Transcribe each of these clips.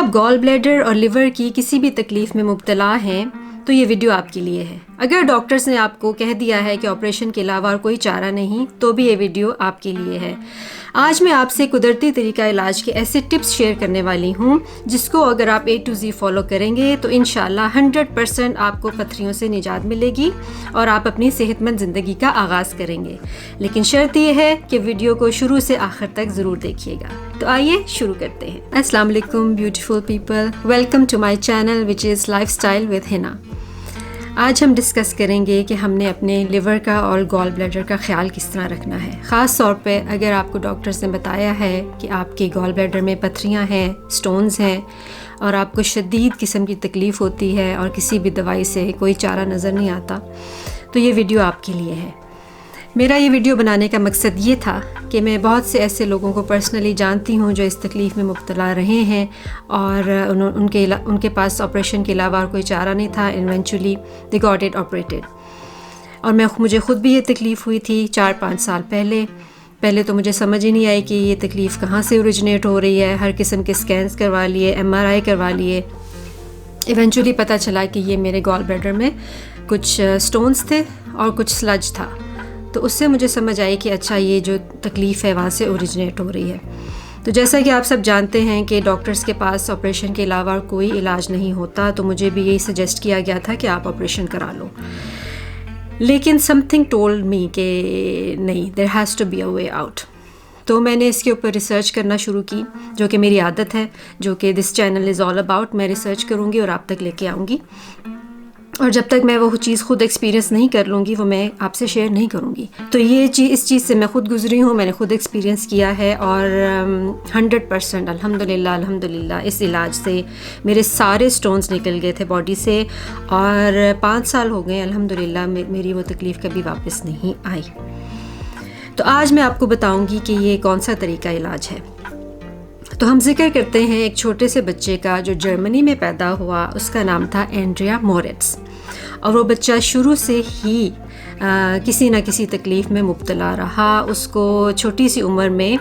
आप gall bladder और liver की किसी भी तकलीफ़ में मुब्तला हैं तो ये वीडियो आपके लिए है। अगर डॉक्टर्स ने आपको कह दिया है कि ऑपरेशन के अलावा और कोई चारा नहीं, तो भी ये वीडियो आपके लिए है। आज मैं आपसे कुदरती तरीका इलाज के ऐसे टिप्स शेयर करने वाली हूँ जिसको अगर आप A to Z फॉलो करेंगे तो इंशाल्लाह 100% आपको पथरियों से निजात मिलेगी और आप अपनी सेहतमंद ज़िंदगी का आगाज़ करेंगे। लेकिन शर्त यह है कि वीडियो को शुरू से आखिर तक ज़रूर देखिएगा। तो आइए शुरू करते हैं। अस्सलाम वालेकुम beautiful people, welcome to my channel which is lifestyle with Hina. आज हम डिस्कस करेंगे कि हमने अपने लिवर का और गॉल ब्लैडर का ख्याल किस तरह रखना है। ख़ास तौर पे अगर आपको डॉक्टर्स ने बताया है कि आपके गॉल ब्लैडर में पथरियां हैं, स्टोन्स हैं और आपको शदीद किस्म की तकलीफ़ होती है और किसी भी दवाई से कोई चारा नज़र नहीं आता, तो ये वीडियो आपके लिए है। मेरा ये वीडियो बनाने का मकसद ये था कि मैं बहुत से ऐसे लोगों को पर्सनली जानती हूँ जो इस तकलीफ़ में मुब्तला रहे हैं और उनके पास ऑपरेशन के अलावा और कोई चारा नहीं था। Eventually they got it operated. और मुझे ख़ुद भी ये तकलीफ़ हुई थी 4-5 साल पहले तो मुझे समझ ही नहीं आई कि ये तकलीफ़ कहाँ से ओरिजिनेट हो रही है। हर किस्म के स्कैन्स करवा लिए, MRI करवा लिए। इवेंचुअली पता चला कि ये मेरे गॉल ब्लैडर में कुछ स्टोन्स थे और कुछ स्लज था। तो उससे मुझे समझ आई कि अच्छा, ये जो तकलीफ़ है वहाँ से ओरिजिनेट हो रही है। तो जैसा कि आप सब जानते हैं कि डॉक्टर्स के पास ऑपरेशन के अलावा कोई इलाज नहीं होता, तो मुझे भी यही सजेस्ट किया गया था कि आप ऑपरेशन करा लो। लेकिन समथिंग टोल्ड मी कि नहीं, there has to be a way out. तो मैंने इसके ऊपर रिसर्च करना शुरू की, जो कि मेरी आदत है, जो कि this channel is all about. मैं रिसर्च करूँगी और आप तक लेके आऊँगी, और जब तक मैं वो चीज़ खुद एक्सपीरियंस नहीं कर लूँगी वो मैं आपसे शेयर नहीं करूँगी। तो इस चीज़ से मैं खुद गुजरी हूँ, मैंने खुद एक्सपीरियंस किया है और 100% अल्हम्दुलिल्लाह इस इलाज से मेरे सारे स्टोन्स निकल गए थे बॉडी से और 5 साल हो गए अल्हम्दुलिल्लाह मेरी वो तकलीफ़ कभी वापस नहीं आई। तो आज मैं आपको बताऊँगी कि ये कौन सा तरीका इलाज है। तो हम जिक्र करते हैं एक छोटे से बच्चे का जो जर्मनी में पैदा हुआ। उसका नाम था एंड्रिया मोरेट्स और वो बच्चा शुरू से ही किसी न किसी तकलीफ़ में मुब्तला रहा। उसको छोटी सी उम्र में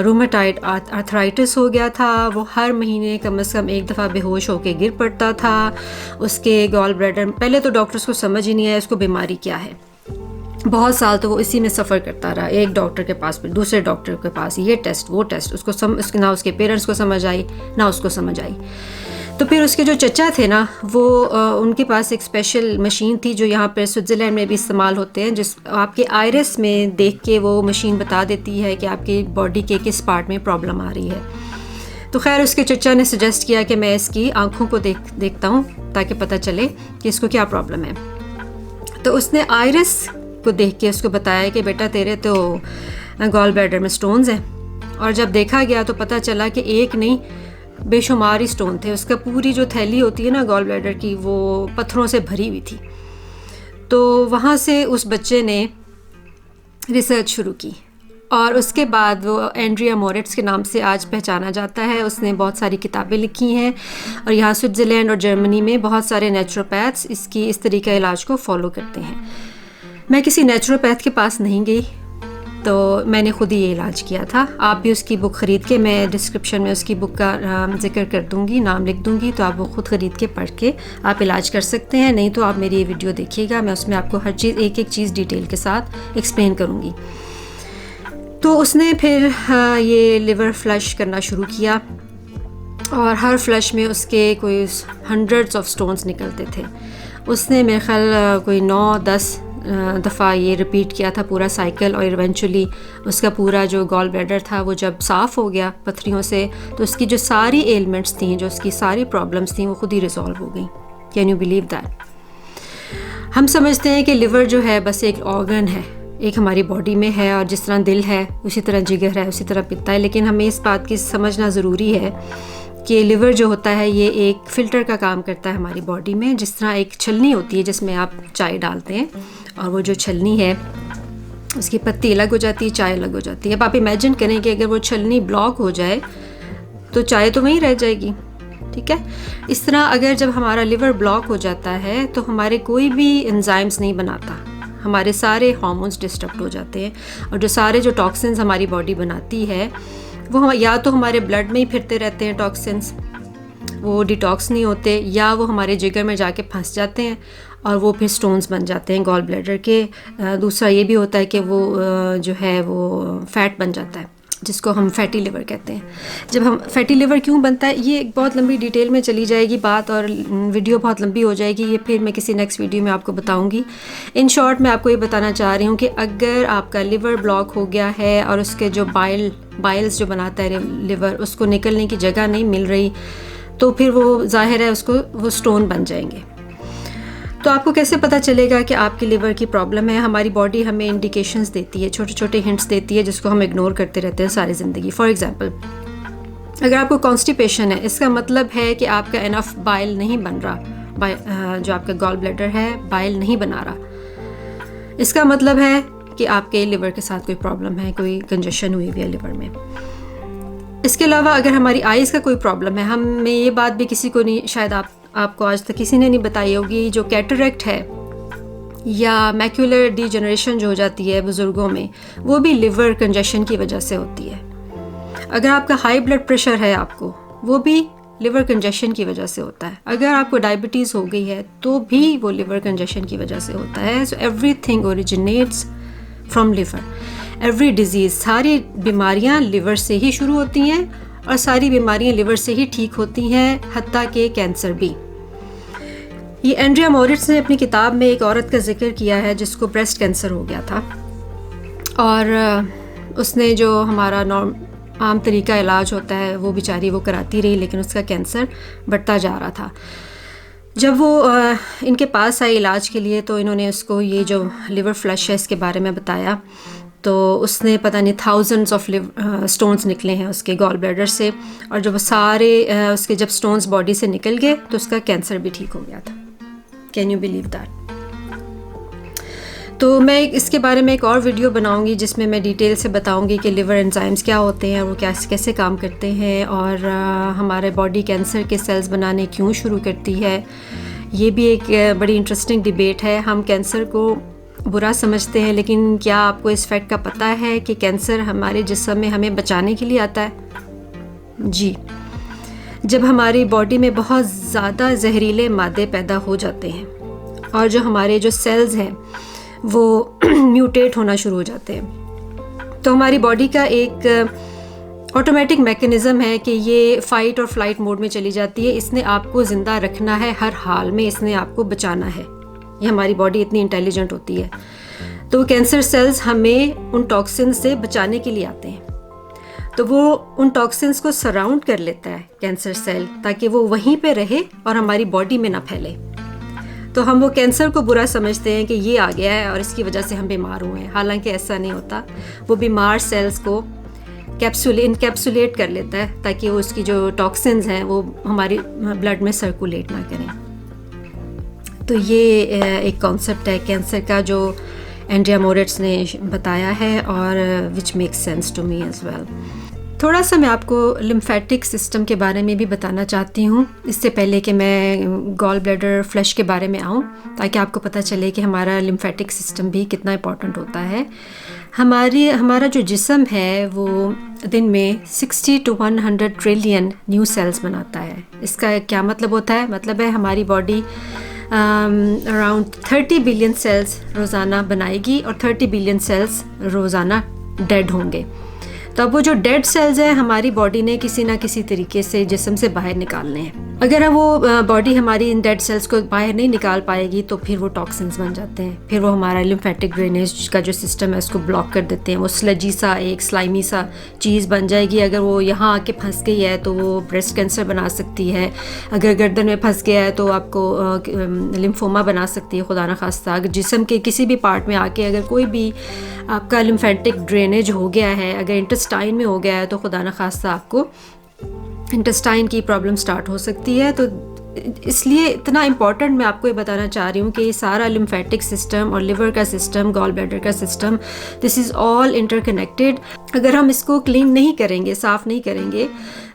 रूमेटाइड आर्थराइटिस हो गया था। वो हर महीने कम से कम एक दफ़ा बेहोश होकर गिर पड़ता था। उसके गॉल ब्लैडर, पहले तो डॉक्टर्स को समझ ही नहीं आया उसको बीमारी क्या है। बहुत साल तो वो इसी में सफ़र करता रहा, एक डॉक्टर के पास फिर दूसरे डॉक्टर के पास, ये टेस्ट वो टेस्ट। ना उसके पेरेंट्स को समझ आई ना उसको समझ आई। तो फिर उसके जो चचा थे ना, वो उनके पास एक स्पेशल मशीन थी जो यहाँ पर स्विट्ज़रलैंड में भी इस्तेमाल होते हैं, जिस आपके आइरिस में देख के वो मशीन बता देती है कि आपकी बॉडी के किस पार्ट में प्रॉब्लम आ रही है। तो खैर उसके चचा ने सजेस्ट किया कि मैं इसकी आँखों को देखता हूँ ताकि पता चले कि इसको क्या प्रॉब्लम है। तो उसने आइरिस को देख के उसको बताया कि बेटा तेरे तो गॉल ब्लैडर में स्टोन्स हैं। और जब देखा गया तो पता चला कि एक नहीं बेशुमार ही स्टोन थे। उसका पूरी जो थैली होती है ना गॉल ब्लैडर की, वो पत्थरों से भरी हुई थी। तो वहाँ से उस बच्चे ने रिसर्च शुरू की और उसके बाद वो एंड्रिया मोरेट्स के नाम से आज पहचाना जाता है। उसने बहुत सारी किताबें लिखी हैं और यहाँ स्विट्ज़रलैंड और जर्मनी में बहुत सारे नेचुरोपैथ्स इस तरीका इलाज को फॉलो करते हैं। मैं किसी नेचुरोपैथ के पास नहीं गई, तो मैंने खुद ही ये इलाज किया था। आप भी उसकी बुक ख़रीद के, मैं डिस्क्रिप्शन में उसकी बुक का जिक्र कर दूँगी, नाम लिख दूँगी, तो आप वो खुद ख़रीद के पढ़ के आप इलाज कर सकते हैं। नहीं तो आप मेरी ये वीडियो देखिएगा, मैं उसमें आपको हर चीज़ एक चीज़ डिटेल के साथ एक्सप्लेन करूँगी। तो उसने फिर ये लिवर फ्लश करना शुरू किया और हर फ्लश में उसके कोई हंड्रेड्स ऑफ स्टोन्स निकलते थे। उसने मेरे ख्याल कोई 9-10 दफ़ा ये रिपीट किया था पूरा साइकिल, और इवेंचुअली उसका पूरा जो गॉल ब्लैडर था वो जब साफ़ हो गया पथरियों से, तो उसकी जो सारी एलिमेंट्स थी, जो उसकी सारी प्रॉब्लम्स थी, वो खुद ही रिजॉल्व हो गई। Can you believe that? हम समझते हैं कि लिवर जो है बस एक ऑर्गन है, एक हमारी बॉडी में है, और जिस तरह दिल है उसी तरह जिगर है, उसी तरह पित्ता है। लेकिन हमें इस बात की समझना ज़रूरी है कि लिवर जो होता है ये एक फ़िल्टर का काम करता है हमारी बॉडी में। जिस तरह एक छलनी होती है जिसमें आप चाय डालते हैं और वो जो छलनी है उसकी पत्ती अलग हो जाती है, चाय अलग हो जाती है। अब आप इमेजिन करें कि अगर वो छलनी ब्लॉक हो जाए तो चाय तो वहीं रह जाएगी, ठीक है। इस तरह अगर जब हमारा लिवर ब्लॉक हो जाता है तो हमारे कोई भी एंजाइम्स नहीं बनाता, हमारे सारे हार्मोन्स डिस्टर्ब हो जाते हैं, और जो सारे टॉक्सिन्स हमारी बॉडी बनाती है वो या तो हमारे ब्लड में ही फिरते रहते हैं टॉक्सिन्स, वो डिटॉक्स नहीं होते, या वो हमारे जिगर में जाके फंस जाते हैं और वो फिर स्टोन्स बन जाते हैं गॉल ब्लैडर के। दूसरा ये भी होता है कि वो जो है वो फैट बन जाता है, जिसको हम फैटी लिवर कहते हैं। जब हम फैटी लिवर क्यों बनता है, ये एक बहुत लंबी डिटेल में चली जाएगी बात, और वीडियो बहुत लंबी हो जाएगी, ये फिर मैं किसी नेक्स्ट वीडियो में आपको बताऊंगी। इन शॉर्ट मैं आपको ये बताना चाह रही हूँ कि अगर आपका लिवर ब्लॉक हो गया है और उसके जो बाइल्स जो बनाता है लिवर, उसको निकलने की जगह नहीं मिल रही, तो फिर वो जाहिर है वो स्टोन बन जाएंगे। तो आपको कैसे पता चलेगा कि आपकी लिवर की प्रॉब्लम है? हमारी बॉडी हमें इंडिकेशंस देती है, छोटे छोटे हिंट्स देती है, जिसको हम इग्नोर करते रहते हैं सारी ज़िंदगी। फॉर एग्जांपल, अगर आपको कॉन्स्टिपेशन है, इसका मतलब है कि आपका इनफ बाइल नहीं बन रहा, जो आपका गॉल ब्लैडर है बाइल नहीं बना रहा। इसका मतलब है कि आपके लिवर के साथ कोई प्रॉब्लम है, कोई कंजेशन हुई हुई है लिवर में। इसके अलावा अगर हमारी आइज़ का कोई प्रॉब्लम है, हमें ये बात भी किसी को नहीं, शायद आपको आज तक किसी ने नहीं बताई होगी, जो कैटरेक्ट है या मैक्यूलर डिजेनरेशन जो हो जाती है बुज़ुर्गों में, वो भी लिवर कंजेशन की वजह से होती है। अगर आपका हाई ब्लड प्रेशर है आपको, वो भी लिवर कंजेशन की वजह से होता है। अगर आपको डायबिटीज़ हो गई है तो भी वो लिवर कंजेशन की वजह से होता है। So everything originates from liver. Every disease, सारी बीमारियां लिवर से ही शुरू होती हैं और सारी बीमारियां लिवर से ही ठीक होती हैं, हत्ता के कैंसर भी। ये एंड्रिया मॉरिट्स ने अपनी किताब में एक औरत का जिक्र किया है जिसको ब्रेस्ट कैंसर हो गया था, और उसने जो हमारा आम तरीका इलाज होता है वो बेचारी वो कराती रही, लेकिन उसका कैंसर बढ़ता जा रहा था। जब वो इनके पास आई इलाज के लिए, तो इन्होंने उसको ये जो लिवर फ्लश है इसके बारे में बताया। तो उसने पता नहीं थाउजेंड्स ऑफ स्टोन्स निकले हैं उसके गॉल ब्लैडर से, और जब वो सारे उसके जब स्टोन्स बॉडी से निकल गए तो उसका कैंसर भी ठीक हो गया था। Can you believe that? तो मैं इसके बारे में एक और वीडियो बनाऊंगी जिसमें मैं डिटेल से बताऊंगी कि लिवर एंजाइम्स क्या होते हैं, वो कैसे काम करते हैं, और हमारे बॉडी कैंसर के सेल्स बनाने क्यों शुरू करती है। ये भी एक बड़ी इंटरेस्टिंग डिबेट है। हम कैंसर को बुरा समझते हैं, लेकिन क्या आपको इस फैक्ट का पता है कि कैंसर हमारे जिस्म में हमें बचाने के लिए आता है? जी। जब हमारी बॉडी में बहुत ज़्यादा जहरीले मादे पैदा हो जाते हैं और जो हमारे जो सेल्स हैं वो म्यूटेट होना शुरू हो जाते हैं, तो हमारी बॉडी का एक ऑटोमेटिक मैकेनिज़्म है कि ये फ़ाइट और फ्लाइट मोड में चली जाती है। इसने आपको ज़िंदा रखना है, हर हाल में इसने आपको बचाना है। ये हमारी बॉडी इतनी इंटेलिजेंट होती है। तो कैंसर सेल्स हमें उन टॉक्सिन से बचाने के लिए आते हैं, तो वो उन टॉक्सिन्स को सराउंड कर लेता है कैंसर सेल, ताकि वो वहीं पे रहे और हमारी बॉडी में ना फैले। तो हम वो कैंसर को बुरा समझते हैं कि ये आ गया है और इसकी वजह से हम बीमार हुए हैं, हालांकि ऐसा नहीं होता। वो बीमार सेल्स को इनकैप्सुलेट कर लेता है ताकि वो उसकी जो टॉक्सिन्स हैं वो हमारी ब्लड में सर्कुलेट ना करें। तो ये एक कॉन्सेप्ट है कैंसर का जो एंड्रिया मॉरिट्स ने बताया है, और which makes sense to me as well. थोड़ा सा मैं आपको लिम्फेटिक सिस्टम के बारे में भी बताना चाहती हूँ, इससे पहले कि मैं गॉल ब्लैडर फ्लश के बारे में आऊँ, ताकि आपको पता चले कि हमारा लिम्फेटिक सिस्टम भी कितना इम्पॉर्टेंट होता है। हमारा जो जिस्म है वो दिन में 60 to 100 ट्रिलियन न्यू सेल्स बनाता है। इसका क्या मतलब होता है? मतलब है हमारी बॉडी अराउंड 30 बिलियन सेल्स रोज़ाना बनाएगी और 30 बिलियन सेल्स रोज़ाना डेड होंगे। तो अब वो जो डेड सेल्स हैं हमारी बॉडी ने किसी ना किसी तरीके से जिस्म से बाहर निकालने हैं। अगर वो बॉडी हमारी इन डेड सेल्स को बाहर नहीं निकाल पाएगी तो फिर वो टॉक्सिन्स बन जाते हैं, फिर वो हमारा लिम्फेटिक ड्रेनेज का जो सिस्टम है उसको ब्लॉक कर देते हैं। वो स्लजी सा एक स्लाइमी सा चीज़ बन जाएगी। अगर वो यहाँ आके फंस गई है तो वो ब्रेस्ट कैंसर बना सकती है। अगर गर्दन में फंस गया है तो आपको लिम्फोमा बना सकती है, खुदा न खास्ता। अगर जिस्म के किसी भी पार्ट में आके अगर कोई भी आपका लिम्फेटिक ड्रेनेज हो गया है, अगर इंटेस्टाइन में हो गया है, तो खुदा न खास्ता आपको इंटेस्टाइन की प्रॉब्लम स्टार्ट हो सकती है। तो इसलिए इतना इम्पॉर्टेंट मैं आपको ये बताना चाह रही हूँ कि ये सारा लिम्फेटिक सिस्टम और लिवर का सिस्टम, गॉल ब्लैडर का system, this is all interconnected. अगर हम इसको क्लीन नहीं करेंगे, साफ़ नहीं करेंगे,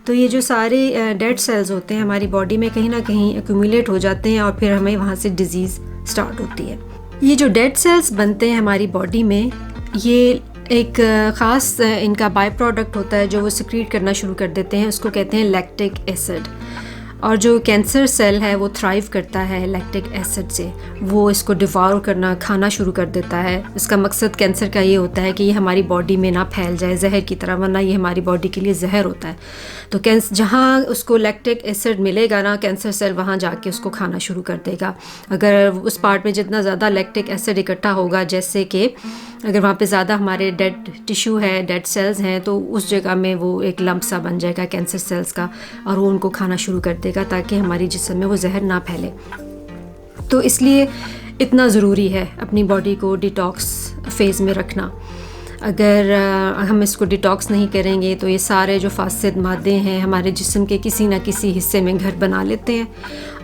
तो ये जो सारे डेड सेल्स होते हैं हमारी बॉडी में कहीं ना कहीं एक्यूमुलेट हो जाते हैं और फिर हमें वहाँ से डिजीज़ स्टार्ट होती है। ये जो डेड सेल्स बनते हैं हमारी बॉडी में, ये एक ख़ास इनका बाय प्रोडक्ट होता है जो वो सिक्रीट करना शुरू कर देते हैं, उसको कहते हैं लैक्टिक एसिड। और जो कैंसर सेल है वो थ्राइव करता है लैक्टिक एसिड से, वो इसको डिवॉर करना, खाना शुरू कर देता है। इसका मकसद कैंसर का ये होता है कि ये हमारी बॉडी में ना फैल जाए ज़हर की तरह, वरना ये हमारी बॉडी के लिए ज़हर होता है। तो जहाँ उसको लैक्टिक एसिड मिलेगा ना, कैंसर सेल वहाँ जाके उसको खाना शुरू कर देगा। अगर उस पार्ट में जितना ज़्यादा लैक्टिक एसिड इकट्ठा होगा, जैसे कि अगर वहाँ पे ज़्यादा हमारे डेड टिश्यू है, डेड सेल्स हैं, तो उस जगह में वो एक लंप सा बन जाएगा कैंसर सेल्स का, और वो उनको खाना शुरू कर देगा ताकि हमारी जिस्म में वो जहर ना फैले। तो इसलिए इतना ज़रूरी है अपनी बॉडी को डिटॉक्स फेज़ में रखना। अगर हम इसको डिटॉक्स नहीं करेंगे तो ये सारे जो फासिद मादे हैं हमारे जिस्म के किसी न किसी हिस्से में घर बना लेते हैं,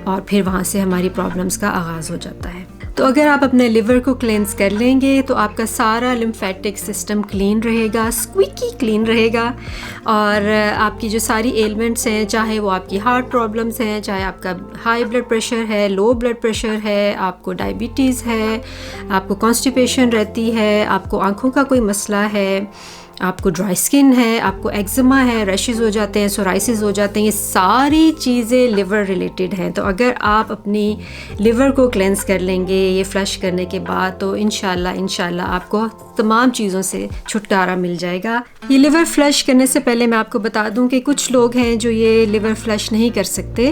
और फिर वहाँ से हमारी प्रॉब्लम्स का आगाज़ हो जाता है। तो अगर आप अपने लिवर को क्लेंस कर लेंगे तो आपका सारा लिम्फेटिक सिस्टम क्लीन रहेगा, स्क्विकी क्लीन रहेगा, और आपकी जो सारी एलिमेंट्स हैं, चाहे वो आपकी हार्ट प्रॉब्लम्स हैं, चाहे आपका हाई ब्लड प्रेशर है, लो ब्लड प्रेशर है, आपको डायबिटीज़ है, आपको कॉन्स्टिपेशन रहती है, आपको आँखों का कोई मसला है, आपको ड्राई स्किन है, आपको एक्जिमा है, रैशेस हो जाते हैं, सोराइसिस हो जाते हैं, ये सारी चीज़ें लिवर रिलेटेड हैं। तो अगर आप अपनी लिवर को क्लेंस कर लेंगे ये फ्लश करने के बाद, तो इंशाल्लाह आपको तमाम चीज़ों से छुटकारा मिल जाएगा। ये लिवर फ्लश करने से पहले मैं आपको बता दूं कि कुछ लोग हैं जो ये लिवर फ्लश नहीं कर सकते।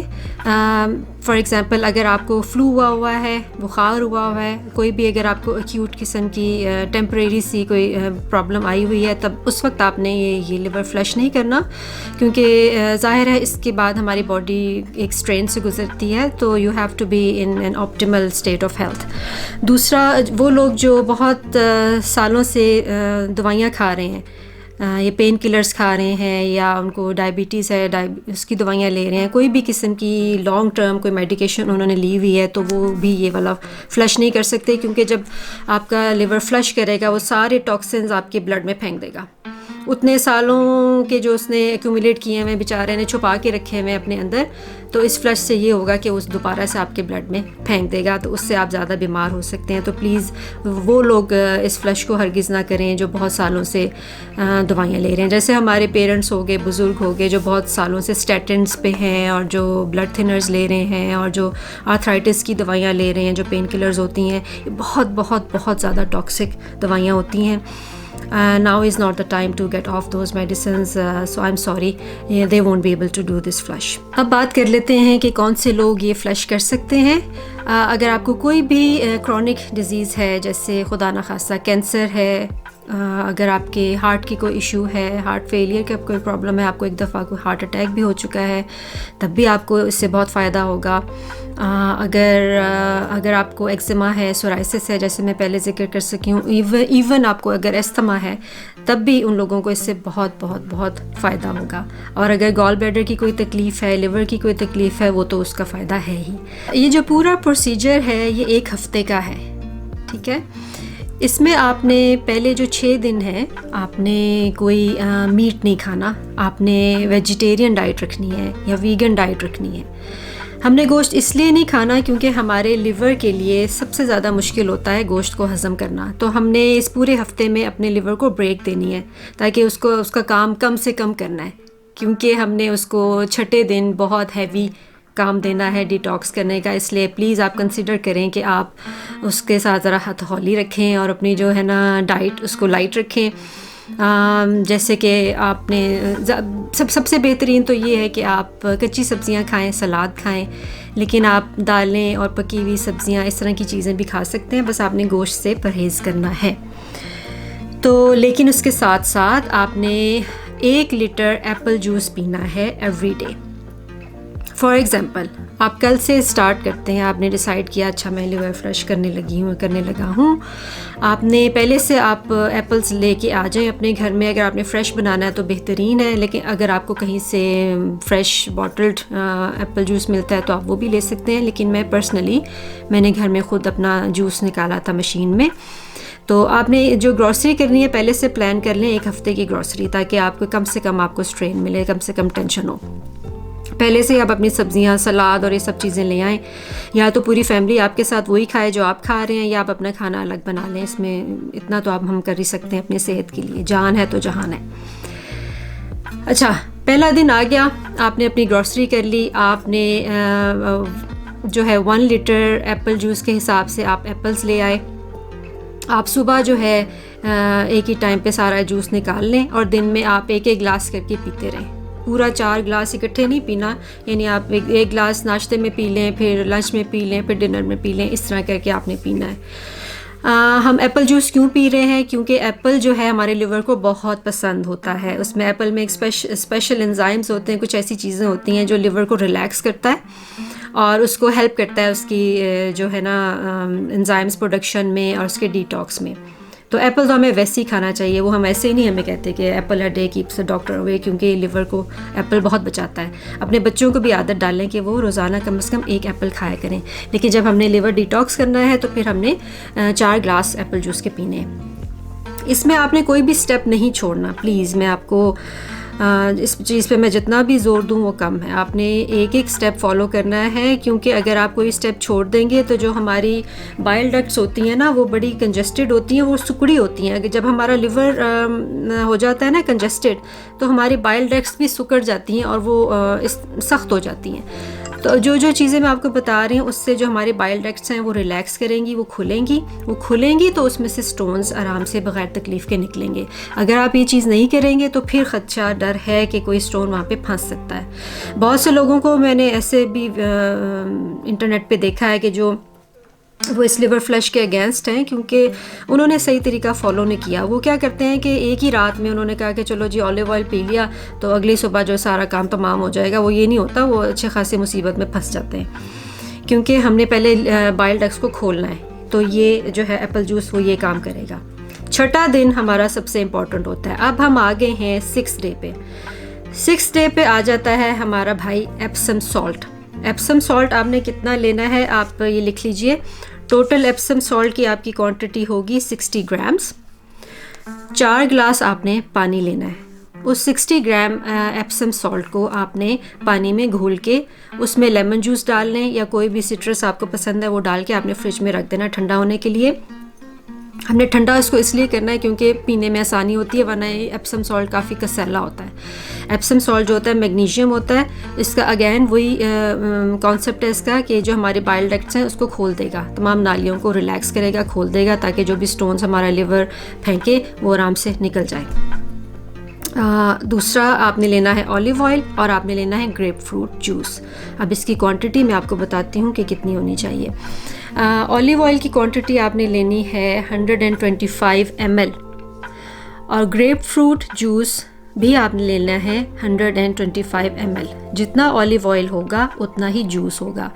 फॉर एग्ज़ाम्पल, अगर आपको फ्लू हुआ है, बुखार हुआ है, कोई भी अगर आपको एक्यूट किस्म की टेम्परेरी सी कोई प्रॉब्लम आई हुई है, तब उस वक्त आपने ये लिवर फ्लश नहीं करना, क्योंकि ज़ाहिर है इसके बाद हमारी बॉडी एक स्ट्रेन से गुजरती है, तो you have to be in an optimal state of health. दूसरा, वो लोग जो बहुत सालों से दवाइयाँ खा रहे हैं, ये पेन किलर्स खा रहे हैं, या उनको डायबिटीज़ है, उसकी दवाइयाँ ले रहे हैं, कोई भी किस्म की लॉन्ग टर्म कोई मेडिकेशन उन्होंने ली हुई है, तो वो भी ये वाला फ़्लश नहीं कर सकते, क्योंकि जब आपका लिवर फ्लश करेगा वो सारे टॉक्सिन्स आपके ब्लड में फेंक देगा। उतने सालों के जो उसने एक्यूमुलेट किए हैं, बेचारे ने छुपा के रखे हुए अपने अंदर, तो इस फ्लश से ये होगा कि उस दोबारा से आपके ब्लड में फेंक देगा, तो उससे आप ज़्यादा बीमार हो सकते हैं। तो प्लीज़ वो लोग इस फ्लश को हरगिज़ ना करें जो बहुत सालों से दवाइयाँ ले रहे हैं। जैसे हमारे पेरेंट्स हो गए, बुज़ुर्ग हो गए, जो बहुत सालों से स्टैटिन्स पे हैं, और जो ब्लड थिनर्स ले रहे हैं, और जो आर्थराइटिस की दवाइयाँ ले रहे हैं, जो पेन किलर्स होती हैं, ये बहुत बहुत बहुत ज़्यादा टॉक्सिक दवाइयाँ होती हैं। Now is not the time to get off those medicines, so I'm sorry, they won't be able to do this flush. अब बात कर लेते हैं कि कौन से लोग ये फ्लश कर सकते हैं। अगर आपको कोई भी क्रॉनिक डिजीज़ है, जैसे खुदा न खास्ता कैंसर है, अगर आपके हार्ट की कोई इशू है, हार्ट फेलियर का कोई प्रॉब्लम है, आपको एक दफ़ा कोई हार्ट अटैक भी हो चुका है, तब भी आपको इससे बहुत फ़ायदा होगा। अगर आपको एक्जिमा है, सोराइसिस है, जैसे मैं पहले जिक्र कर सकी हूँ, इवन आपको अगर एस्थमा है, तब भी उन लोगों को इससे बहुत बहुत बहुत फ़ायदा होगा। और अगर गॉल ब्लैडर की कोई तकलीफ़ है, लिवर की कोई तकलीफ़ है, वो तो उसका फ़ायदा है ही। ये जो पूरा प्रोसीजर है ये 1 हफ़्ते का है, ठीक है। इसमें आपने पहले जो 6 दिन हैं आपने कोई मीट नहीं खाना, आपने वेजिटेरियन डाइट रखनी है या वीगन डाइट रखनी है। हमने गोश्त इसलिए नहीं खाना क्योंकि हमारे लिवर के लिए सबसे ज़्यादा मुश्किल होता है गोश्त को हज़म करना, तो हमने इस पूरे हफ्ते में अपने लिवर को ब्रेक देनी है ताकि उसका काम कम से कम करना है, क्योंकि हमने उसको 6ठे दिन बहुत हैवी काम देना है डिटॉक्स करने का। इसलिए प्लीज़ आप कंसिडर करें कि आप उसके साथ ज़रा हथौली रखें और अपनी जो है ना डाइट उसको लाइट रखें। जैसे कि आपने सबसे बेहतरीन तो ये है कि आप कच्ची सब्ज़ियां खाएं, सलाद खाएं, लेकिन आप दालें और पकी हुई सब्ज़ियां इस तरह की चीज़ें भी खा सकते हैं, बस आपने गोश्त से परहेज़ करना है। तो लेकिन उसके साथ साथ आपने 1 लीटर एप्पल जूस पीना है एवरी डे। फॉर एग्ज़ाम्पल, आप कल से स्टार्ट करते हैं, आपने डिसाइड किया अच्छा मैं लिवर फ्लश करने लगा हूँ, आपने पहले से आप एप्पल्स लेके आ जाएं अपने घर में। अगर आपने फ़्रेश बनाना है तो बेहतरीन है, लेकिन अगर आपको कहीं से फ़्रेश बॉटल्ड एप्पल जूस मिलता है तो आप वो भी ले सकते हैं। लेकिन मैंने घर में ख़ुद अपना जूस निकाला था मशीन में। तो आपने जो ग्रॉसरी करनी है पहले से प्लान कर लें, 1 हफ़्ते की ग्रॉसरी, ताकि आपको कम से कम आपको स्ट्रेन मिले, कम से कम टेंशन हो। पहले से आप अपनी सब्ज़ियाँ, सलाद और ये सब चीज़ें ले आएँ, या तो पूरी फैमिली आपके साथ वही खाए जो आप खा रहे हैं, या आप अपना खाना अलग बना लें। इसमें इतना तो हम कर ही सकते हैं अपनी सेहत के लिए, जान है तो जहान है। अच्छा, पहला दिन आ गया, आपने अपनी ग्रॉसरी कर ली, आपने जो है 1 लीटर एप्पल जूस के हिसाब से आप एप्पल्स ले आए। आप सुबह जो है एक ही टाइम पे सारा जूस निकाल लें और दिन में आप एक एक गिलास करके पीते रहें। पूरा 4 गिलास इकट्ठे नहीं पीना, यानी आप एक गिलास नाश्ते में पी लें, फिर लंच में पी लें, फिर डिनर में पी लें, इस तरह करके आपने पीना है। हम एप्पल जूस क्यों पी रहे हैं? क्योंकि एप्पल जो है हमारे लिवर को बहुत पसंद होता है। उसमें एप्पल में एक स्पेशल एंजाइम्स होते हैं, कुछ ऐसी चीज़ें होती हैं जो लिवर को रिलैक्स करता है और उसको हेल्प करता है उसकी जो है ना एंजाइम्स प्रोडक्शन में और उसके डिटॉक्स में। तो एप्पल तो हमें वैसे ही खाना चाहिए, वो हम ऐसे ही नहीं हमें कहते कि Apple a day keeps the doctor away, क्योंकि लिवर को एप्पल बहुत बचाता है। अपने बच्चों को भी आदत डालें कि वो रोज़ाना कम से कम 1 एप्पल खाया करें। लेकिन जब हमने लिवर डिटॉक्स करना है तो फिर हमने 4 गिलास एप्पल जूस के पीने हैं। इसमें आपने कोई भी स्टेप नहीं छोड़ना, प्लीज़। मैं आपको इस चीज़ पे मैं जितना भी ज़ोर दूँ वो कम है। आपने एक एक स्टेप फॉलो करना है, क्योंकि अगर आप कोई स्टेप छोड़ देंगे तो जो हमारी बाइल डक्ट्स होती हैं ना, वो बड़ी कंजेस्टेड होती हैं, वो सिकुड़ी होती हैं। अगर जब हमारा लिवर हो जाता है ना कंजेस्टेड, तो हमारी बाइल डक्ट्स भी सिकुड़ जाती हैं और वो सख्त हो जाती हैं। तो जो चीज़ें मैं आपको बता रही हूँ उससे जो हमारे बाइल डक्ट्स हैं वो रिलैक्स करेंगी, वो खुलेंगी तो उसमें से स्टोन्स आराम से बग़ैर तकलीफ़ के निकलेंगे। अगर आप ये चीज़ नहीं करेंगे तो फिर ख़दशा डर है कि कोई स्टोन वहाँ पे फंस सकता है। बहुत से लोगों को मैंने ऐसे भी इंटरनेट पे देखा है कि जो वो इस लिवर फ्लश के अगेंस्ट हैं, क्योंकि उन्होंने सही तरीका फॉलो नहीं किया। वो क्या करते हैं कि एक ही रात में उन्होंने कहा कि चलो जी ऑलिव ऑयल पी लिया तो अगली सुबह जो सारा काम तमाम हो जाएगा। वो ये नहीं होता, वो अच्छे खासी मुसीबत में फंस जाते हैं, क्योंकि हमने पहले बाइल डक्ट्स को खोलना है। तो ये जो है एप्पल जूस वो ये काम करेगा। छठा दिन हमारा सबसे इम्पॉर्टेंट होता है। अब हम आ गए हैं 6th डे पे। 6th डे पे आ जाता है हमारा भाई एप्सम सॉल्ट। एप्सम सॉल्ट आपने कितना लेना है आप ये लिख लीजिए। टोटल एप्सम सॉल्ट की आपकी क्वांटिटी होगी 60 ग्राम्स। 4 गिलास आपने पानी लेना है। उस 60 ग्राम एप्सम सॉल्ट को आपने पानी में घोल के उसमें लेमन जूस डाल लें या कोई भी सिट्रस आपको पसंद है वो डाल के आपने फ्रिज में रख देना ठंडा होने के लिए। हमने ठंडा इसको इसलिए करना है क्योंकि पीने में आसानी होती है, वरना एप्सम सॉल्ट काफ़ी कसैला होता है। एप्सम सॉल्ट जो होता है मैग्नीशियम होता है। इसका अगेन वही कॉन्सेप्ट है इसका कि जो हमारे बाइल डक्ट्स हैं उसको खोल देगा, तमाम नालियों को रिलैक्स करेगा, खोल देगा, ताकि जो भी स्टोन्स हमारा लिवर फेंके वो आराम से निकल जाए। दूसरा आपने लेना है ऑलिव ऑयल और आपने लेना है ग्रेप फ्रूट जूस। अब इसकी क्वांटिटी मैं आपको बताती हूँ कि कितनी होनी चाहिए। ऑलिव ऑयल की क्वांटिटी आपने लेनी है 125 ml और ग्रेप फ्रूट जूस भी आपने लेना है 125 ml। जितना ऑलिव ऑयल होगा उतना ही जूस होगा।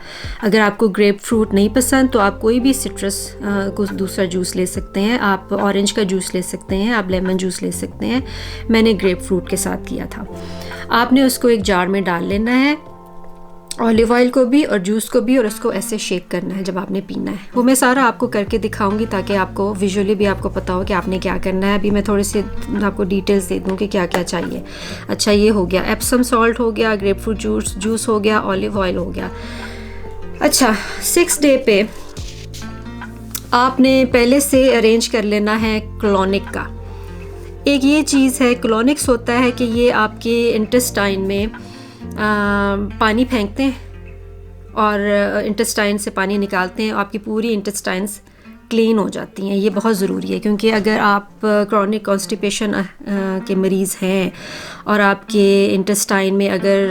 अगर आपको ग्रेप फ्रूट नहीं पसंद तो आप कोई भी सिट्रस कुछ दूसरा जूस ले सकते हैं। आप ऑरेंज का जूस ले सकते हैं, आप लेमन जूस ले सकते हैं। मैंने ग्रेप फ्रूट के साथ किया था। आपने उसको एक जार में डाल लेना है, ऑलिव ऑयल को भी और जूस को भी, और उसको ऐसे शेक करना है जब आपने पीना है। वो मैं सारा आपको करके दिखाऊंगी ताकि आपको विजुअली भी आपको पता हो कि आपने क्या करना है। अभी मैं थोड़ी सी आपको डिटेल्स दे दूँ कि क्या क्या चाहिए। अच्छा, ये हो गया एप्सम सॉल्ट हो गया, ग्रेप फ्रूट जूस हो गया, ऑलिव ऑयल हो गया। अच्छा, 6th डे पे आपने पहले से अरेंज कर लेना है क्लोनिक का। एक ये चीज़ है, क्लोनिक्स होता है कि ये आपके इंटेस्टाइन में पानी फेंकते हैं और इंटेस्टाइन से पानी निकालते हैं, आपकी पूरी इंटेस्टाइन्स क्लीन हो जाती हैं। ये बहुत ज़रूरी है, क्योंकि अगर आप क्रॉनिक कॉन्स्टिपेशन के मरीज़ हैं और आपके इंटेस्टाइन में अगर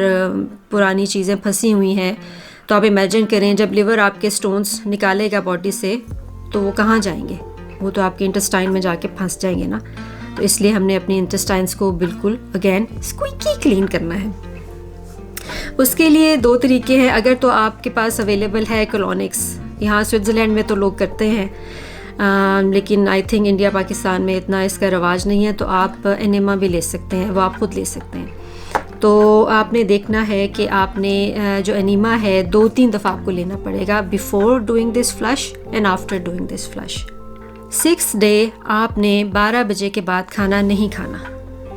पुरानी चीज़ें फंसी हुई हैं तो आप इमेजिन करें जब लिवर आपके स्टोन्स निकालेगा बॉडी से तो वो कहाँ जाएंगे? वो तो आपके इंटेस्टाइन में जाके फंस जाएंगे ना। तो इसलिए हमने अपनी इंटेस्टाइन्स को बिल्कुल अगेन स्क्वीकी क्लीन करना है। उसके लिए 2 तरीके हैं। अगर तो आपके पास अवेलेबल है क्लोनिक्स, यहाँ स्विट्ज़रलैंड में तो लोग करते हैं, लेकिन आई थिंक इंडिया पाकिस्तान में इतना इसका रवाज नहीं है, तो आप एनेमा भी ले सकते हैं, वो आप खुद ले सकते हैं। तो आपने देखना है कि आपने जो एनीमा है 2-3 दफ़ा आपको लेना पड़ेगा, before doing this flush and after doing this flush. 6th day आपने 12 बजे के बाद खाना नहीं खाना।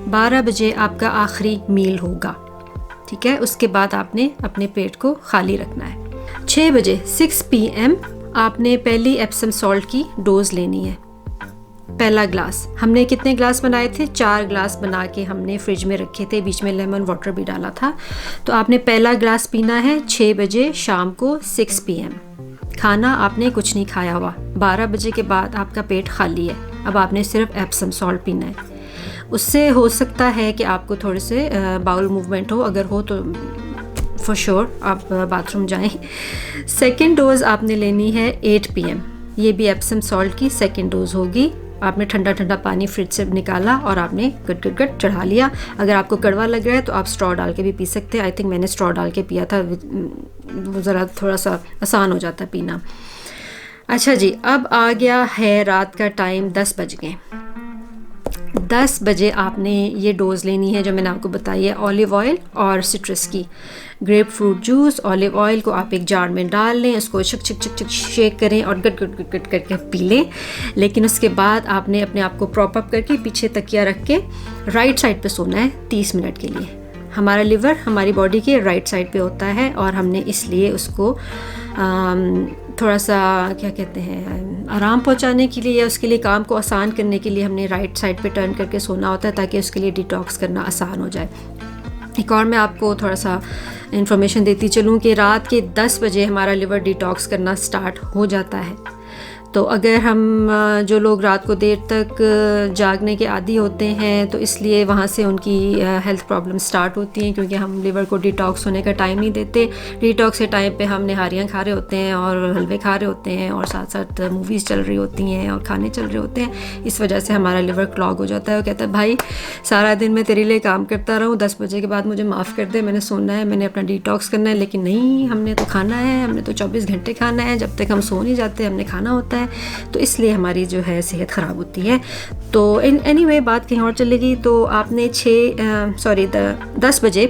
12 बजे आपका आखिरी मील होगा, ठीक है? उसके बाद आपने अपने पेट को खाली रखना है। 6 बजे 6 PM आपने पहली एप्सम सॉल्ट की डोज लेनी है। पहला ग्लास, हमने कितने ग्लास बनाए थे? 4 ग्लास बना के हमने फ्रिज में रखे थे, बीच में लेमन वाटर भी डाला था। तो आपने पहला ग्लास पीना है 6 बजे शाम को 6 PM। खाना आपने कुछ नहीं खाया हुआ, 12 बजे के बाद आपका पेट खाली है। अब आपने सिर्फ एप्सम सॉल्ट पीना है। उससे हो सकता है कि आपको थोड़े से बाउल मूवमेंट हो, अगर हो तो फॉर श्योर आप बाथरूम जाएं। सेकेंड डोज़ आपने लेनी है 8 PM। ये भी एप्सम सॉल्ट की सेकेंड डोज़ होगी। आपने ठंडा ठंडा पानी फ्रिज से निकाला और आपने गट गट गट चढ़ा लिया। अगर आपको कड़वा लग रहा है तो आप स्ट्रॉ डाल के भी पी सकते हैं। आई थिंक मैंने स्ट्रॉ डाल के पिया था, वो ज़रा थोड़ा सा आसान हो जाता है पीना। अच्छा जी, अब आ गया है रात का टाइम, 10 बज गए। 10 बजे आपने ये डोज़ लेनी है जो मैंने आपको बताई है, ऑलिव ऑयल और सिट्रस की। Grep fruit juice, olive oil को आप एक जार में डाल लें, उसको छक छक छक छक शेक करें और गट गट गट गट करके पी लें। लेकिन उसके बाद आपने अपने आप को प्रॉप अप करके पीछे तकिया रख के राइट साइड पे सोना है 30 मिनट के लिए। हमारा लिवर हमारी बॉडी के राइट साइड पे होता है और हमने इसलिए उसको थोड़ा सा क्या कहते हैं, आराम पहुंचाने के लिए या उसके लिए काम को आसान करने के लिए हमने राइट साइड पे टर्न करके सोना होता है, ताकि उसके लिए डिटॉक्स करना आसान हो जाए। एक और मैं आपको थोड़ा सा इन्फॉर्मेशन देती चलूँ कि रात के 10 बजे हमारा लिवर डिटॉक्स करना स्टार्ट हो जाता है। तो अगर हम जो लोग रात को देर तक जागने के आदी होते हैं तो इसलिए वहाँ से उनकी हेल्थ प्रॉब्लम स्टार्ट होती हैं, क्योंकि हम लिवर को डिटॉक्स होने का टाइम नहीं देते। डिटॉक्स के टाइम पे हम निहारियाँ खा रहे होते हैं और हलवे खा रहे होते हैं और साथ साथ मूवीज़ चल रही होती हैं और खाने चल रहे होते हैं। इस वजह से हमारा लिवर क्लॉग हो जाता है। वो कहता है भाई सारा दिन मैं तेरे लिए काम करता रहूँ, 10 बजे के बाद मुझे माफ़ कर दे, मैंने सोना है, मैंने अपना डिटॉक्स करना है। लेकिन नहीं, हमने तो खाना है, हमने तो 24 घंटे खाना है, जब तक हम सो नहीं जाते हमने खाना होता है। तो इसलिए हमारी जो है सेहत ख़राब होती है। तो एनीवे बात कहीं और चलेगी। तो आपने 10 बजे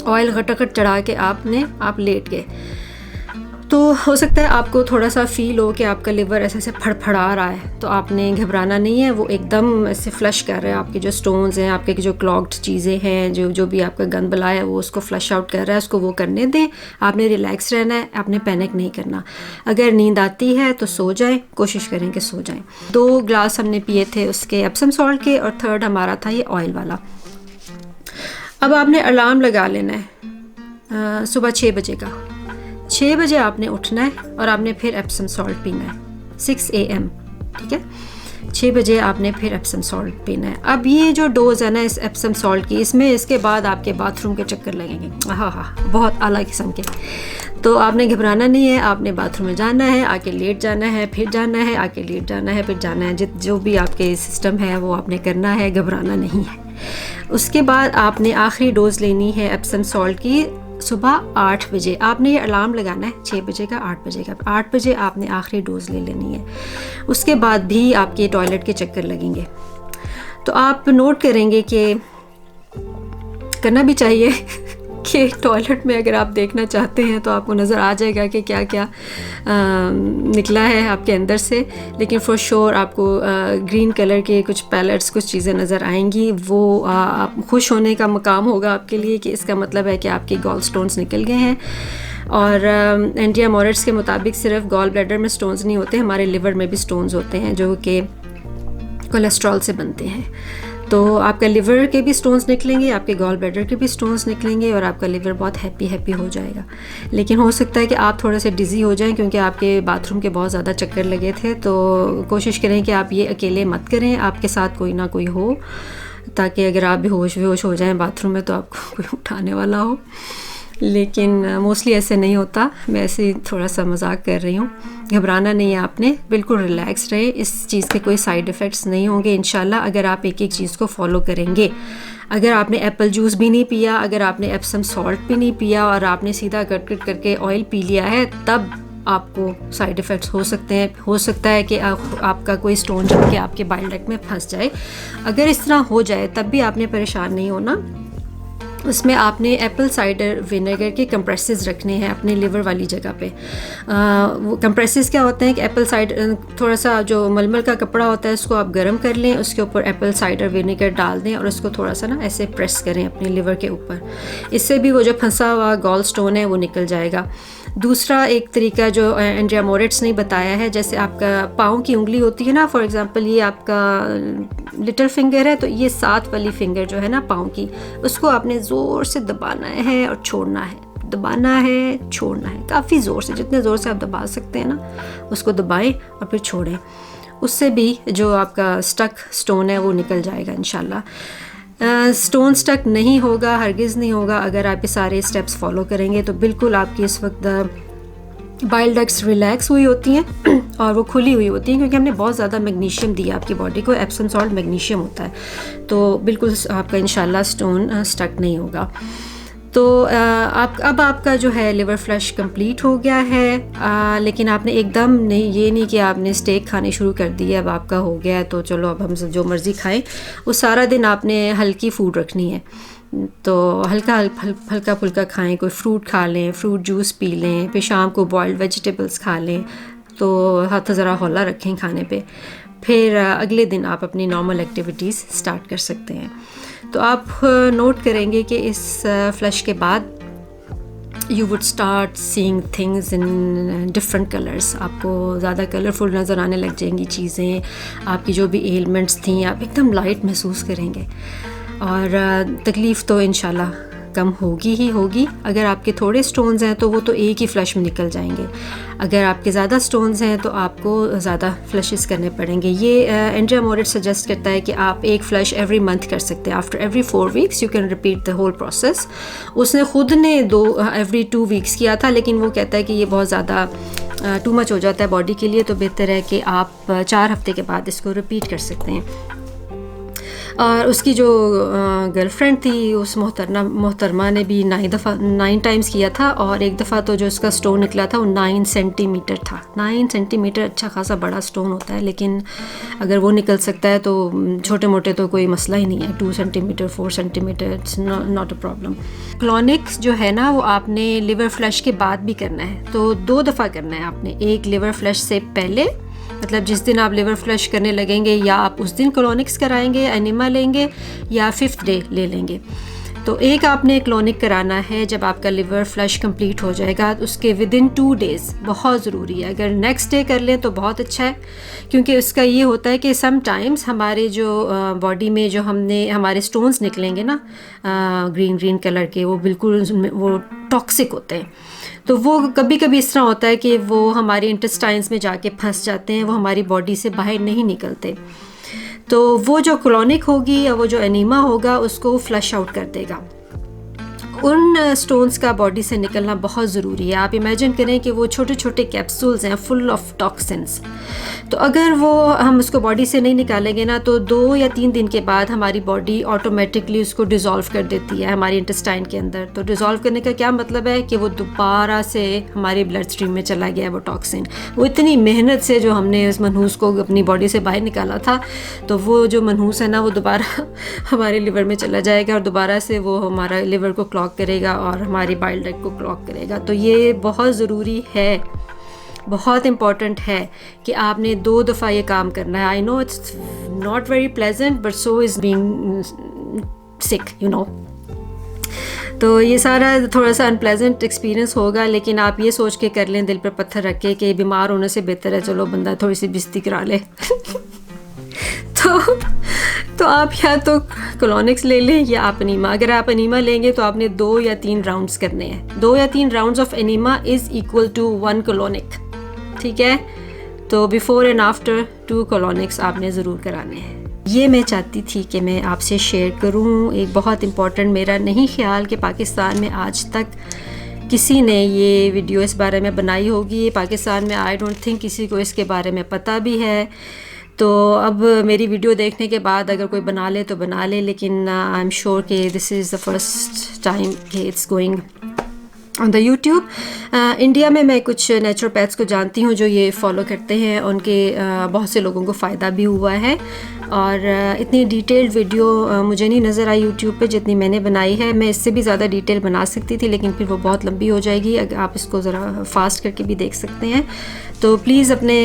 ऑयल घटाघट चढ़ा के आप लेट गए, तो हो सकता है आपको थोड़ा सा फील हो कि आपका लिवर ऐसे ऐसे फड़फड़ा रहा है। तो आपने घबराना नहीं है, वो एकदम ऐसे फ्लश कर रहा है आपके जो स्टोन्स हैं, आपके जो क्लॉग्ड चीज़ें हैं, जो भी आपका गंद बला है वो उसको फ्लश आउट कर रहा है, उसको वो करने दें। आपने रिलैक्स रहना है, आपने पैनिक नहीं करना। अगर नींद आती है तो सो जाएं, कोशिश करें कि सो जाएं। 2 ग्लास हमने पिए थे उसके एप्सम सॉल्ट के, और थर्ड हमारा था ये ऑयल वाला। अब आपने अलार्म लगा लेना है सुबह 6 बजे का। 6 बजे आपने उठना है और आपने फिर एप्सम सॉल्ट पीना है 6 AM, ठीक है। 6 बजे आपने फिर एप्सम सॉल्ट पीना है। अब ये जो डोज़ है ना इस एप्सम सॉल्ट की, इसके बाद आपके बाथरूम के चक्कर लगेंगे, हाँ, बहुत आला किस्म के। तो आपने घबराना नहीं है, आपने बाथरूम में जाना है, आके लेट जाना है, फिर जाना है, आके लेट जाना है, फिर जाना है। जो भी आपके सिस्टम है वो आपने करना है, घबराना नहीं है। उसके बाद आपने आखिरी डोज़ लेनी है एप्सम सॉल्ट की सुबह 8 बजे। आपने ये अलार्म लगाना है 6 बजे का, 8 बजे का। 8 बजे आपने आखिरी डोज़ ले लेनी है। उसके बाद भी आपके टॉयलेट के चक्कर लगेंगे। तो आप नोट करेंगे कि करना भी चाहिए कि टॉयलेट में अगर आप देखना चाहते हैं तो आपको नज़र आ जाएगा कि क्या क्या निकला है आपके अंदर से। लेकिन फॉर श्योर आपको ग्रीन कलर के कुछ पैलेट्स, कुछ चीज़ें नज़र आएंगी। वो आप खुश होने का मकाम होगा आपके लिए कि इसका मतलब है कि आपके गॉल स्टोन्स निकल गए हैं। और एंडिया मॉरिट्स के मुताबिक सिर्फ गॉल ब्लैडर में स्टोन्स नहीं होते, हमारे लिवर में भी स्टोन्स होते हैं जो कि कोलेस्ट्रॉल से बनते हैं। तो आपका लिवर के भी स्टोन्स निकलेंगे, आपके गॉल ब्लैडर के भी स्टोन्स निकलेंगे और आपका लिवर बहुत हैप्पी हो जाएगा। लेकिन हो सकता है कि आप थोड़े से डिज़ी हो जाएं क्योंकि आपके बाथरूम के बहुत ज़्यादा चक्कर लगे थे। तो कोशिश करें कि आप ये अकेले मत करें, आपके साथ कोई ना कोई हो, ताकि अगर आप बेहोश हो जाएं बाथरूम में तो आपको कोई उठाने वाला हो। लेकिन मोस्टली ऐसे नहीं होता, मैं ऐसे थोड़ा सा मजाक कर रही हूँ। घबराना नहीं है आपने, बिल्कुल रिलैक्स रहे। इस चीज़ के कोई साइड इफ़ेक्ट्स नहीं होंगे इंशाल्लाह, अगर आप एक एक चीज़ को फॉलो करेंगे। अगर आपने एप्पल जूस भी नहीं पिया, अगर आपने एप्सम सॉल्ट भी नहीं पिया और आपने सीधा गट गट करके ऑयल पी लिया है, तब आपको साइड इफ़ेक्ट्स हो सकते हैं। हो सकता है कि आपका कोई स्टोन जम के आपके बाइल डक्ट में फंस जाए। अगर इस तरह हो जाए तब भी आपने परेशान नहीं होना। उसमें आपने एप्पल साइडर विनेगर के कंप्रेसेस रखने हैं अपने लिवर वाली जगह पे। वो कंप्रेसेस क्या होते हैं कि एप्पल साइडर, थोड़ा सा जो मलमल का कपड़ा होता है उसको आप गर्म कर लें, उसके ऊपर एप्पल साइडर विनेगर डाल दें और उसको थोड़ा सा ना ऐसे प्रेस करें अपने लिवर के ऊपर। इससे भी वो जो फंसा हुआ गॉल स्टोन है वो निकल जाएगा। दूसरा एक तरीका जो एंड्रिया मोरिट्स ने बताया है, जैसे आपका पाँव की उंगली होती है ना, फॉर एग्जांपल ये आपका लिटिल फिंगर है, तो ये 7 वाली फिंगर जो है ना पाँव की, उसको आपने ज़ोर से दबाना है और छोड़ना है, दबाना है छोड़ना है, काफ़ी ज़ोर से, जितने ज़ोर से आप दबा सकते हैं ना उसको दबाएं और फिर छोड़ें। उससे भी जो आपका स्टक स्टोन है वो निकल जाएगा इंशाल्लाह। स्टोन स्टक नहीं होगा, हरगिज़ नहीं होगा अगर आप ये सारे स्टेप्स फॉलो करेंगे। तो बिल्कुल आपकी इस वक्त बाइल डक्ट्स रिलैक्स हुई होती हैं और वो खुली हुई होती हैं, क्योंकि हमने बहुत ज़्यादा मैग्नीशियम दिया आपकी बॉडी को। एप्सम सॉल्ट मैग्नीशियम होता है, तो बिल्कुल आपका इंशाल्लाह स्टोन स्टक नहीं होगा। तो अब आपका जो है लिवर फ्लश कंप्लीट हो गया है, लेकिन आपने एकदम नहीं, ये नहीं कि आपने स्टेक खाने शुरू कर दिए अब आपका हो गया है तो चलो अब हम जो मर्ज़ी खाएं। वो सारा दिन आपने हल्की फूड रखनी है, तो हल्का फुल्का खाएं, कोई फ्रूट खा लें, फ्रूट जूस पी लें, फिर शाम को बॉइल्ड वेजिटेबल्स खा लें, तो हाथ ज़रा हौला रखें खाने पे। फिर अगले दिन आप अपनी नॉर्मल एक्टिविटीज़ स्टार्ट कर सकते हैं। तो आप नोट करेंगे कि इस फ्लश के बाद you would start seeing things in different colours. आपको ज़्यादा कलरफुल नज़र आने लग जाएंगी चीज़ें, आपकी जो भी एलिमेंट्स थी आप एकदम लाइट महसूस करेंगे और तकलीफ़ तो इंशाल्लाह कम होगी ही होगी। अगर आपके थोड़े स्टोन्स हैं तो वो तो एक ही फ्लश में निकल जाएंगे, अगर आपके ज़्यादा स्टोन्स हैं तो आपको ज़्यादा फ्लशेस करने पड़ेंगे। ये एंड्रिया मोरिट्स सजेस्ट करता है कि आप एक फ़्लश एवरी मंथ कर सकते हैं। After every 4 weeks you can repeat the whole process. उसने ख़ुद ने एवरी 2 वीक्स किया था, लेकिन वो कहता है कि ये बहुत ज़्यादा टू मच हो जाता है बॉडी के लिए, तो बेहतर है कि आप 4 हफ्ते के बाद इसको रिपीट कर सकते हैं। और उसकी जो गर्लफ्रेंड थी उस मोहतरमा ने भी 9 टाइम्स किया था, और एक दफ़ा तो जो उसका स्टोन निकला था वो 9 सेंटीमीटर था। 9 सेंटीमीटर अच्छा खासा बड़ा स्टोन होता है, लेकिन अगर वो निकल सकता है तो छोटे मोटे तो कोई मसला ही नहीं है। 2 centimetre 4 centimetre it's not a problem. क्लोनिक्स जो है ना वो आपने लिवर फ्लश के बाद भी करना है, तो 2 दफ़ा करना है आपने। एक लिवर फ्लश से पहले, मतलब जिस दिन आप लिवर फ्लश करने लगेंगे, या आप उस दिन क्लोनिक्स कराएंगे, एनिमा लेंगे, या 5th डे ले लेंगे। तो एक आपने क्लोनिक कराना है जब आपका लिवर फ्लश कंप्लीट हो जाएगा, तो उसके विदिन 2 डेज़ बहुत ज़रूरी है। अगर नेक्स्ट डे कर लें तो बहुत अच्छा है, क्योंकि उसका ये होता है कि समटाइम्स हमारे जो बॉडी में जो हमारे स्टोन्स निकलेंगे ना ग्रीन कलर के, वो बिल्कुल वो टॉक्सिक होते हैं। तो वो कभी कभी इस तरह होता है कि वो हमारे इंटेस्टाइन्स में जाके फंस जाते हैं, वो हमारी बॉडी से बाहर नहीं निकलते। तो वो जो क्लोनिक होगी या वो जो एनीमा होगा उसको फ्लश आउट कर देगा। उन स्टोन्स का बॉडी से निकलना बहुत ज़रूरी है। आप इमेजिन करें कि वो छोटे छोटे कैप्सूल्स हैं फुल ऑफ टॉक्सिन्स, तो अगर वो हम उसको बॉडी से नहीं निकालेंगे ना, तो 2 या 3 दिन के बाद हमारी बॉडी ऑटोमेटिकली उसको डिज़ोल्व कर देती है हमारी इंटेस्टाइन के अंदर। तो डिज़ोल्व करने का क्या मतलब है कि वो दोबारा से हमारे ब्लड स्ट्रीम में चला गया है वो टॉक्सिन। वो इतनी मेहनत से जो हमने उस मनहूस को अपनी बॉडी से बाहर निकाला था, तो वो जो मनहूस है ना वो दोबारा हमारे लिवर में चला जाएगा और दोबारा से वो हमारा लिवर को क्लॉग करेगा और हमारी बाइल डक्ट को क्लॉग करेगा। तो ये बहुत ज़रूरी है, बहुत इम्पॉर्टेंट है कि आपने 2 दफ़ा ये काम करना है। I know it's not very pleasant but so is being sick, you know. तो ये सारा थोड़ा सा अनप्लेजेंट एक्सपीरियंस होगा, लेकिन आप ये सोच के कर लें दिल पर पत्थर रख के कि बीमार होने से बेहतर है चलो बंदा थोड़ी सी बिस्ती करा ले। तो आप या तो क्लोनिक्स ले लें या आप एनीमा। अगर आप एनीमा लेंगे तो आपने 2 या 3 राउंड्स करने हैं। 2 या 3 rounds of enema is equal to 1 colonic, ठीक है। तो बिफोर एंड आफ्टर 2 क्लोनिक्स आपने ज़रूर कराने हैं। ये मैं चाहती थी कि मैं आपसे शेयर करूं। एक बहुत इम्पॉर्टेंट, मेरा नहीं ख्याल कि पाकिस्तान में आज तक किसी ने ये वीडियो इस बारे में बनाई होगी। पाकिस्तान में आई डोंट थिंक किसी को इसके बारे में पता भी है। तो अब मेरी वीडियो देखने के बाद अगर कोई बना ले तो बना ले, लेकिन आई एम श्योर कि this is the first time कि it's going on the YouTube. India में मैं कुछ नेचुरोपैथ्स को जानती हूँ जो ये फॉलो करते हैं, उनके बहुत से लोगों को फ़ायदा भी हुआ है। और इतनी डिटेल्ड वीडियो मुझे नहीं नज़र आई यूट्यूब पे जितनी मैंने बनाई है। मैं इससे भी ज़्यादा डिटेल बना सकती थी, लेकिन फिर वो बहुत लंबी हो जाएगी। अगर आप इसको ज़रा फास्ट करके भी देख सकते हैं। तो प्लीज़ अपने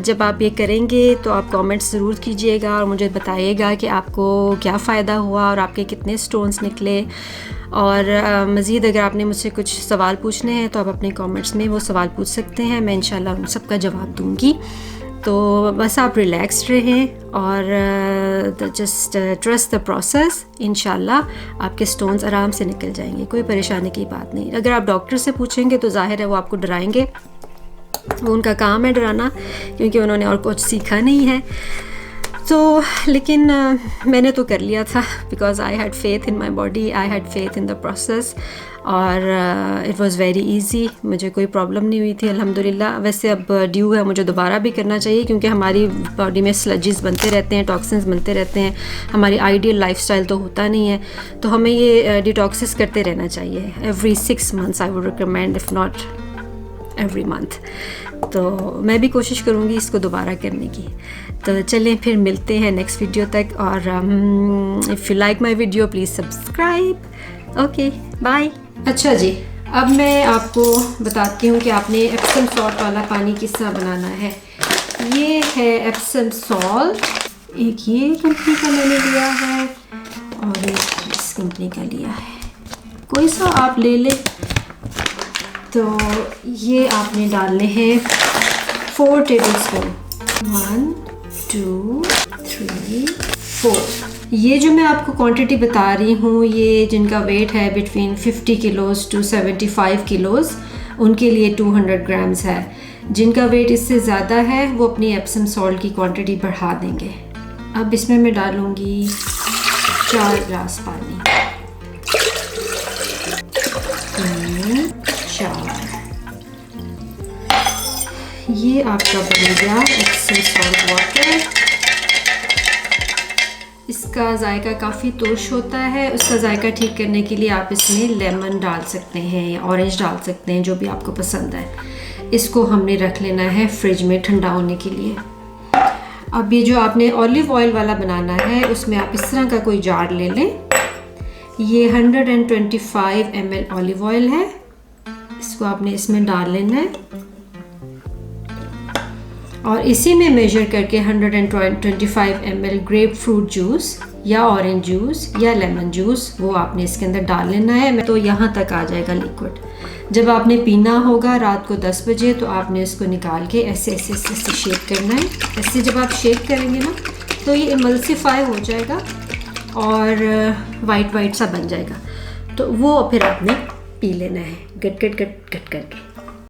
जब आप ये करेंगे तो आप कमेंट्स ज़रूर कीजिएगा और मुझे बताइएगा कि आपको क्या फ़ायदा हुआ और आपके कितने स्टोन्स निकले। और मज़ीद अगर आपने मुझसे कुछ सवाल पूछने हैं तो आप अपने कमेंट्स में वो सवाल पूछ सकते हैं, मैं इंशाल्लाह उन सब का जवाब दूँगी। तो बस आप रिलैक्स्ड रहें और जस्ट ट्रस्ट द प्रोसेस। इंशाल्लाह आपके स्टोन्स आराम से निकल जाएंगे, कोई परेशानी की बात नहीं। अगर आप डॉक्टर से पूछेंगे तो जाहिर है वो आपको डराएंगे, वो उनका काम है डराना, क्योंकि उन्होंने और कुछ सीखा नहीं है। तो लेकिन मैंने तो कर लिया था, because I had faith in my body, I had faith in the process, और इट वाज़ वेरी इजी। मुझे कोई प्रॉब्लम नहीं हुई थी अल्हम्दुलिल्लाह। वैसे अब ड्यू है, मुझे दोबारा भी करना चाहिए, क्योंकि हमारी बॉडी में स्लजेस बनते रहते हैं, टॉक्सिन्स बनते रहते हैं। हमारी आइडियल लाइफस्टाइल तो होता नहीं है, तो हमें ये डिटॉक्सिस करते रहना चाहिए। Every 6 months I would recommend, if not every month. तो मैं भी कोशिश करूँगी इसको दोबारा करने की। तो चलें फिर मिलते हैं नेक्स्ट वीडियो तक, और if you like my video please subscribe. Okay bye. अच्छा जी, अब मैं आपको बताती हूँ कि आपने एप्सम सॉल्ट वाला पानी किस तरह बनाना है। ये है एप्सम सॉल्ट, एक ये कंपनी का मैंने लिया है और एक इस कंपनी का लिया है, कोई सा आप ले लें। तो ये आपने डालने हैं 4 टेबलस्पून, 1 2 3 4। ये जो मैं आपको क्वांटिटी बता रही हूँ, ये जिनका वेट है बिटवीन 50 किलोज़ टू 75 किलोज़, उनके लिए 200 ग्राम्स है। जिनका वेट इससे ज़्यादा है वो अपनी एप्सम सॉल्ट की क्वांटिटी बढ़ा देंगे। अब इसमें मैं डालूँगी 4 ग्लास पानी, 3 4। ये आपका बन गया एप्सम सॉल्ट वाटर। इसका जायका काफ़ी तुर्श होता है, उसका जायका ठीक करने के लिए आप इसमें लेमन डाल सकते हैं या ऑरेंज डाल सकते हैं, जो भी आपको पसंद है। इसको हमने रख लेना है फ्रिज में ठंडा होने के लिए। अब ये जो आपने ऑलिव ऑयल वाला बनाना है, उसमें आप इस तरह का कोई जार ले लें। ये 125 ml ऑलिव ऑयल है, इसको आपने इसमें डाल लेना है और इसी में मेजर करके 125 ml ग्रेप फ्रूट जूस या ऑरेंज जूस या लेमन जूस वो आपने इसके अंदर डाल लेना है। तो यहाँ तक आ जाएगा लिक्विड। जब आपने पीना होगा रात को 10 बजे, तो आपने इसको निकाल के ऐसे ऐसे ऐसे ऐसे शेक करना है। ऐसे जब आप शेक करेंगे ना, तो ये इमल्सिफाई हो जाएगा और वाइट वाइट सा बन जाएगा। तो वो फिर आपने पी लेना है, गट गट गट गट करके।